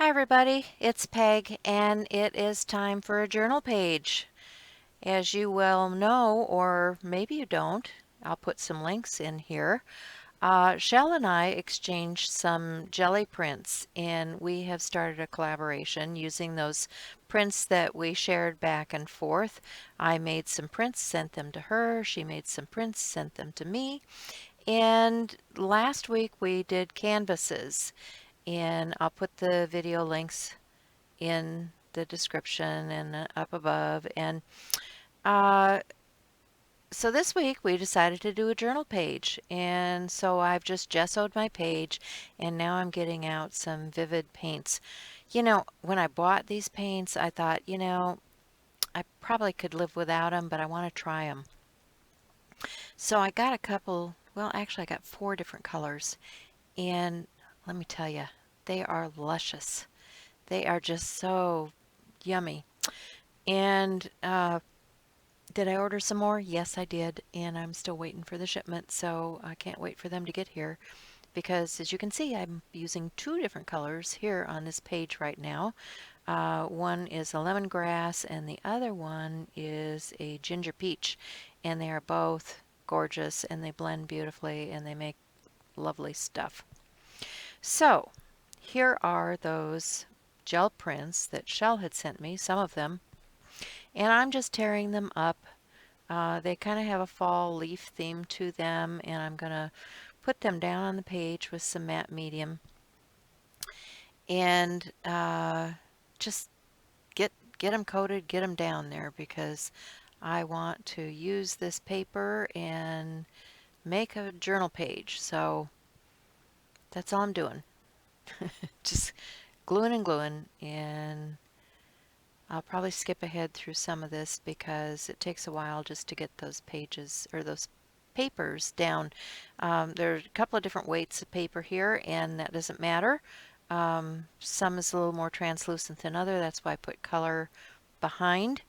Hi everybody, it's Peg and it is time for a journal page. As you well know, or maybe you don't, I'll put some links in here. Shel and I exchanged some jelly prints and we have started a collaboration using those prints that we shared back and forth. I made some prints, sent them to her. She made some prints, sent them to me. And last week we did canvases, and I'll put the video links in the description and up above. And uh, so this week we decided to do a journal page. And so I've just gessoed my page and now I'm getting out some vivid paints. When I bought these paints, I thought, I probably could live without them, but I want to try them. So I got a couple, well, actually I got 4 different colors. And let me tell you, they are luscious. They are just so yummy. And did I order some more? Yes, I did, and I'm still waiting for the shipment, so I can't wait for them to get here because, as you can see, I'm using 2 different colors here on this page right now. One is a lemongrass and the other one is a ginger peach, and they are both gorgeous and they blend beautifully and they make lovely stuff. So here are those gel prints that Shel had sent me, some of them, and I'm just tearing them up. They kind of have a fall leaf theme to them, and I'm going to put them down on the page with some matte medium and just get them coated, get them down there because I want to use this paper and make a journal page. So that's all I'm doing. Just gluing and gluing, and I'll probably skip ahead through some of this because it takes a while just to get those pages or those papers down. There are a couple of different weights of paper here, and that doesn't matter. Some is a little more translucent than other. That's why I put color behind.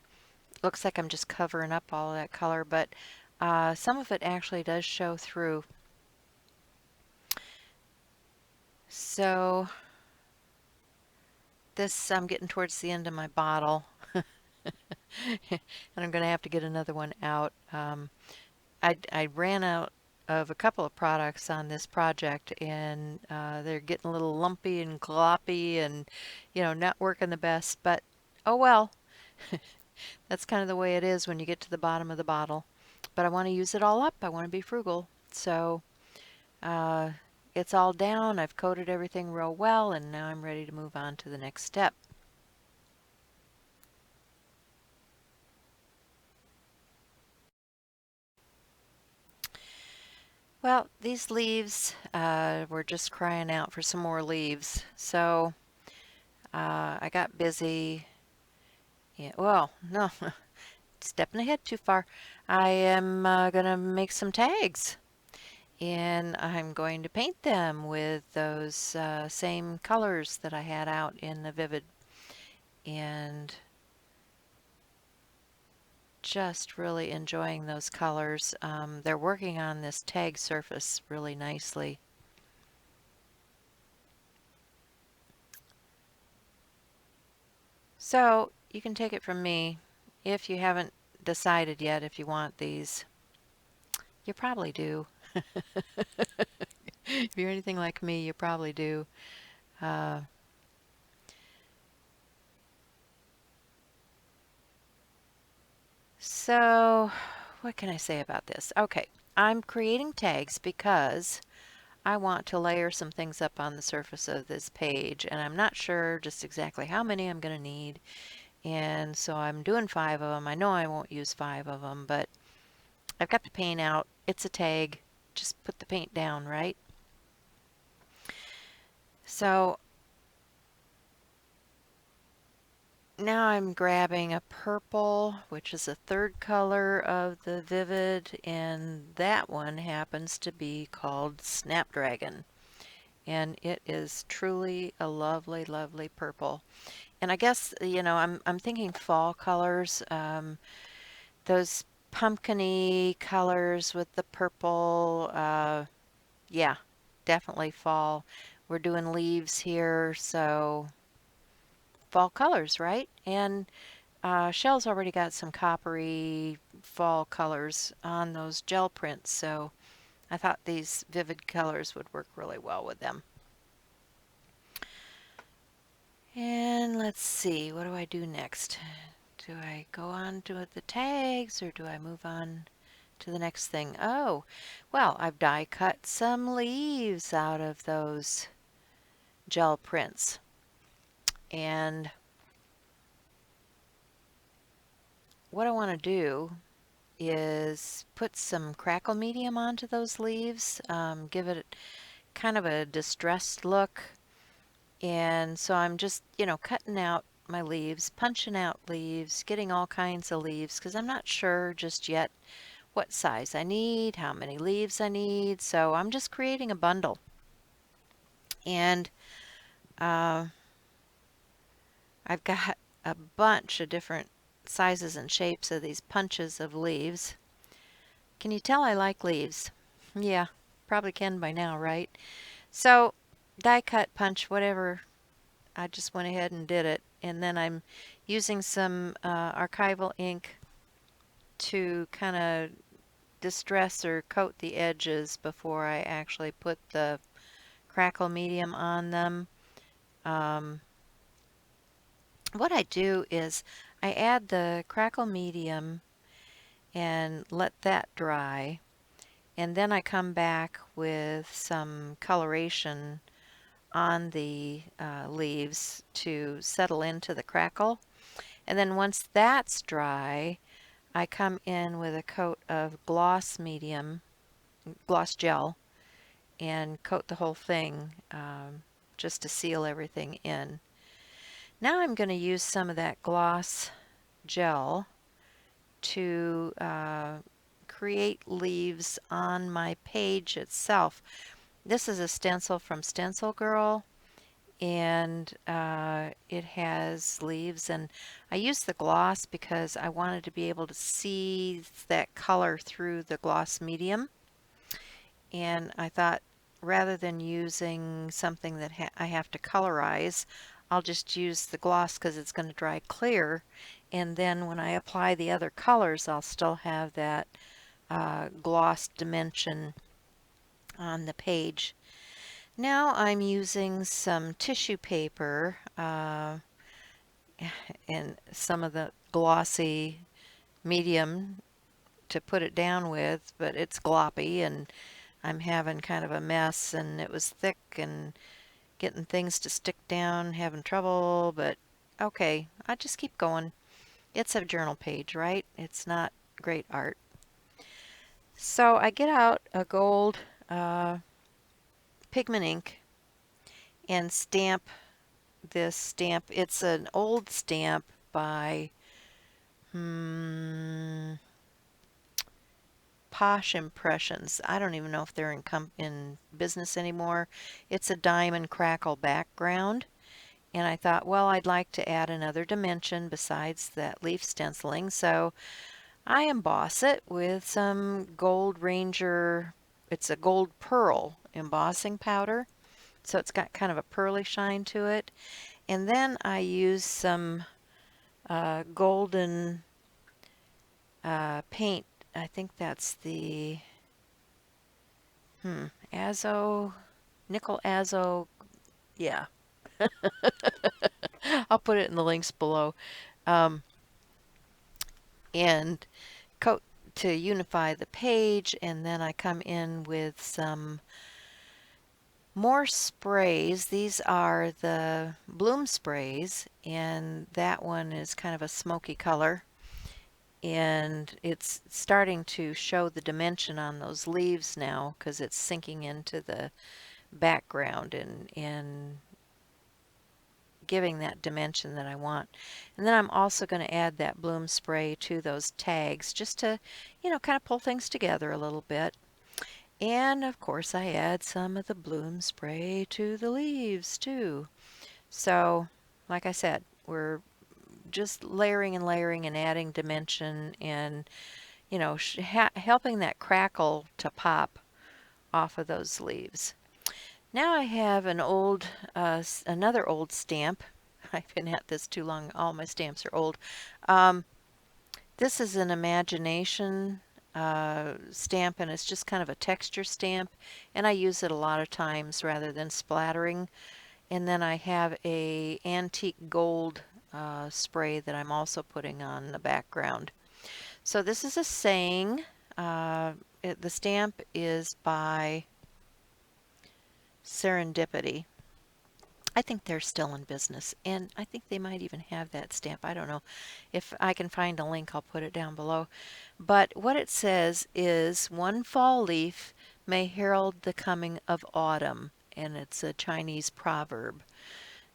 Looks like I'm just covering up all of that color, but some of it actually does show through. So this, I'm getting towards the end of my bottle. And I'm going to have to get another one out. I ran out of a couple of products on this project, and they're getting a little lumpy and gloppy and, not working the best. But oh well, that's kind of the way it is when you get to the bottom of the bottle. But I want to use it all up. I want to be frugal. So uh, it's all down. I've coated everything real well, and now I'm ready to move on to the next step. Well, these leaves were just crying out for some more leaves. So I got busy. Yeah, well, no, stepping ahead too far. I am going to make some tags, and I'm going to paint them with those same colors that I had out in the Vivid, and just really enjoying those colors. They're working on this tag surface really nicely. So you can take it from me, if you haven't decided yet if you want these, you probably do. If you're anything like me, you probably do. Uh, so what can I say about this? Okay, I'm creating tags because I want to layer some things up on the surface of this page, and I'm not sure just exactly how many I'm going to need. And so I'm doing 5 of them. I know I won't use 5 of them, but I've got the paint out. It's a tag. Just put the paint down, right? So now I'm grabbing a purple, which is a 3rd color of the Vivid, and that one happens to be called Snapdragon. And it is truly a lovely, lovely purple. And I guess, I'm thinking fall colors, those pumpkin-y colors with the purple, yeah, definitely fall. We're doing leaves here, so fall colors, right? And Shel's already got some coppery fall colors on those gel prints, so I thought these vivid colors would work really well with them. And let's see, what do I do next? Do I go on to the tags or do I move on to the next thing? Oh, well, I've die cut some leaves out of those gel prints. And what I want to do is put some crackle medium onto those leaves, give it kind of a distressed look. And so I'm just, cutting out my leaves, punching out leaves, getting all kinds of leaves because I'm not sure just yet what size I need, how many leaves I need. So I'm just creating a bundle. And uh, I've got a bunch of different sizes and shapes of these punches of leaves. Can you tell I like leaves? Yeah, probably can by now, right? So die cut, punch, whatever. I just went ahead and did it. And then I'm using some archival ink to kind of distress or coat the edges before I actually put the crackle medium on them. What I do is I add the crackle medium and let that dry, and then I come back with some coloration on the leaves to settle into the crackle. And then once that's dry, I come in with a coat of gloss medium, gloss gel, and coat the whole thing just to seal everything in. Now I'm going to use some of that gloss gel to create leaves on my page itself. This is a stencil from Stencil Girl, and it has leaves, and I used the gloss because I wanted to be able to see that color through the gloss medium, and I thought rather than using something that I have to colorize, I'll just use the gloss because it's going to dry clear, and then when I apply the other colors I'll still have that gloss dimension on the page. Now I'm using some tissue paper and some of the glossy medium to put it down with, but it's gloppy and I'm having kind of a mess, and it was thick and getting things to stick down, having trouble, but okay, I just keep going. It's a journal page, right? It's not great art. So I get out a gold pigment ink and stamp this stamp. It's an old stamp by Posh Impressions. I don't even know if they're in business anymore. It's a diamond crackle background. And I thought, well, I'd like to add another dimension besides that leaf stenciling. So I emboss it with some Gold Ranger. It's a gold pearl embossing powder. So it's got kind of a pearly shine to it. And then I use some golden paint. I think that's the Azo, nickel Azo. Yeah, I'll put it in the links below. And coat to unify the page, and then I come in with some more sprays. These are the bloom sprays, and that one is kind of a smoky color. And it's starting to show the dimension on those leaves now because it's sinking into the background and giving that dimension that I want. And then I'm also going to add that bloom spray to those tags just to, kind of pull things together a little bit. And of course I add some of the bloom spray to the leaves too. So, like I said, we're just layering and layering and adding dimension and, helping that crackle to pop off of those leaves. Now I have an old, another old stamp. I've been at this too long. All my stamps are old. Um, this is an imagination stamp, and it's just kind of a texture stamp, and I use it a lot of times rather than splattering. And then I have a antique gold spray that I'm also putting on the background. So this is a saying. The stamp is by Serendipity. I think they're still in business, and I think they might even have that stamp. I don't know. If I can find a link, I'll put it down below. But what it says is, one fall leaf may herald the coming of autumn, and it's a Chinese proverb.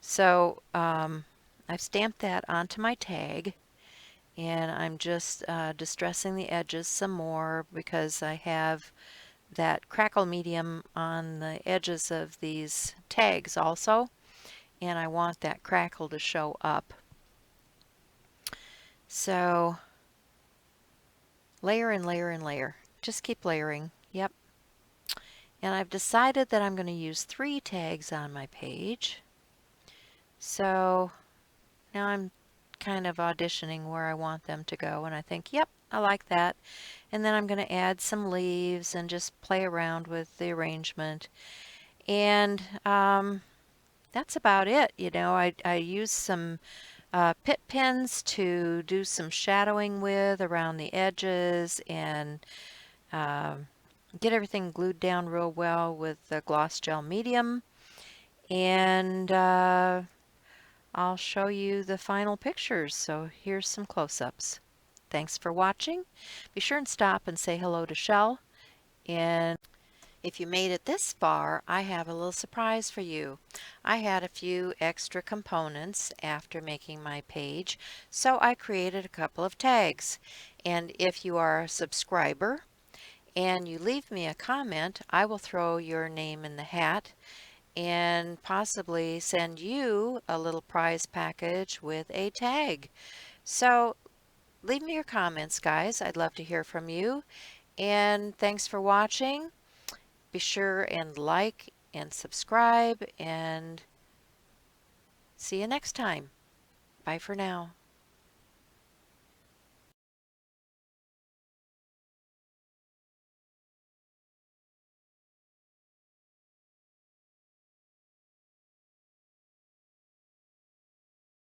So I've stamped that onto my tag, and I'm just distressing the edges some more because I have that crackle medium on the edges of these tags also, and I want that crackle to show up. So layer and layer and layer. Just keep layering. Yep. And I've decided that I'm going to use 3 tags on my page. So now I'm kind of auditioning where I want them to go, and I think, yep, I like that. And then I'm going to add some leaves and just play around with the arrangement. And that's about it. You know, I use some pit pens to do some shadowing with around the edges, and get everything glued down real well with the gloss gel medium. And I'll show you the final pictures. So here's some close-ups. Thanks for watching. Be sure and stop and say hello to Shel. And if you made it this far, I have a little surprise for you. I had a few extra components after making my page, so I created a couple of tags. And if you are a subscriber and you leave me a comment, I will throw your name in the hat and possibly send you a little prize package with a tag. So leave me your comments, guys. I'd love to hear from you. And thanks for watching. Be sure and like and subscribe, and see you next time. Bye for now.